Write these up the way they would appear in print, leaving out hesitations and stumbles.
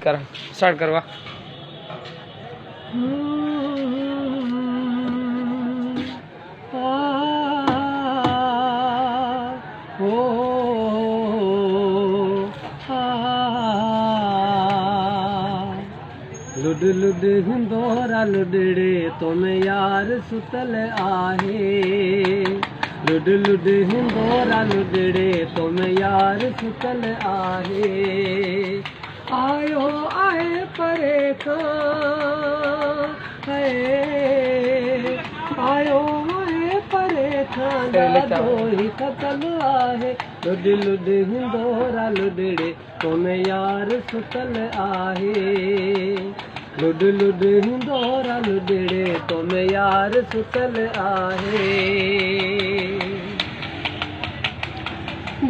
कर स्टार्ट करवा लुड लुड हिंदोरा लुडड़े तुम यार सुतल आहे लुड लुड हिंदोरा लुडड़े तुम यार सुतल आहे आयो आहे परे खां आयो आहे परे खां ॾाढो ही थकल आहे लुड लुड हिंदोरा लुडड़े तुम यार सुतल आहे लुड लुड हिंदोरा लुडड़े तुम यार सुतल आहे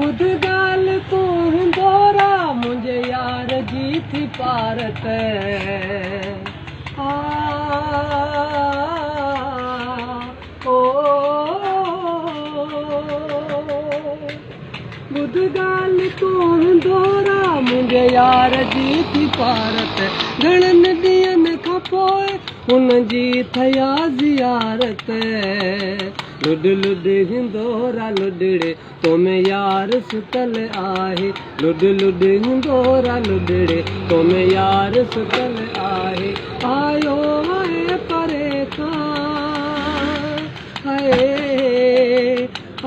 ॿुध ॻाल्हि तूं हिंदोरा मुंहिंजे यार जी थी पारत ॿुध ॻाल्हि तूं हिंदोरा मुंहिंजे यार जी थी पारत घणनि ॾींहंनि खां पोइ हुन जी थया ज़ियारत लुड लुड हिंदोरा लुडड़े तुम यार सुतल आहे लुड लुड हिंदोरा लुडड़े तुम यार सुतल आहे आयो आहे परे खां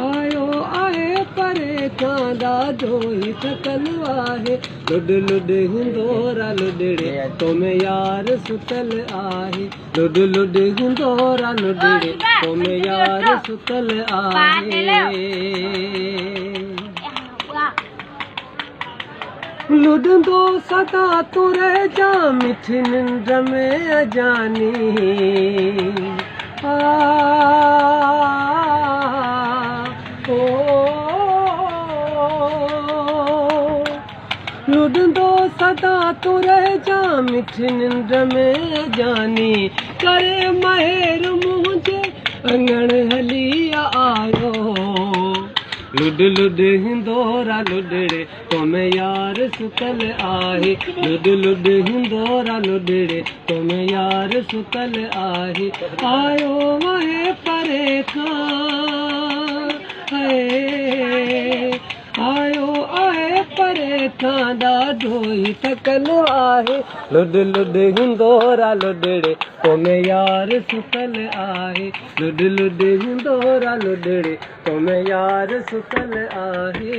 आयो आहे परे खां ॾाढो ही थकल आहे लुड लुड हिंदोरा लुडड़े तुम यार सुतल आहे लुड लुड हिंदोरा लुडड़े तुम यार सुतल आहे लुडंदो सदा तुरे जा मिठी निंड में अजानी लुडंदो सदा तुरे जा मिठी निंड में जानी करे महिर मुंहिंजे अंगण हली आयो लुड लुड हिंदोरा लुडड़े तुम यार सुतल आहे लुड लुड हिंदोरा लुडड़े तुम यार सुतल आहे आयो आहे परे खां आयो आहे परे खां ॾाढो ही थकल आहे लुड लुड हिंदोरा लुडड़े तुम यार सुतल आहे लुड लुड हिंदोरा लुडड़े तुम यार सुतल आहे।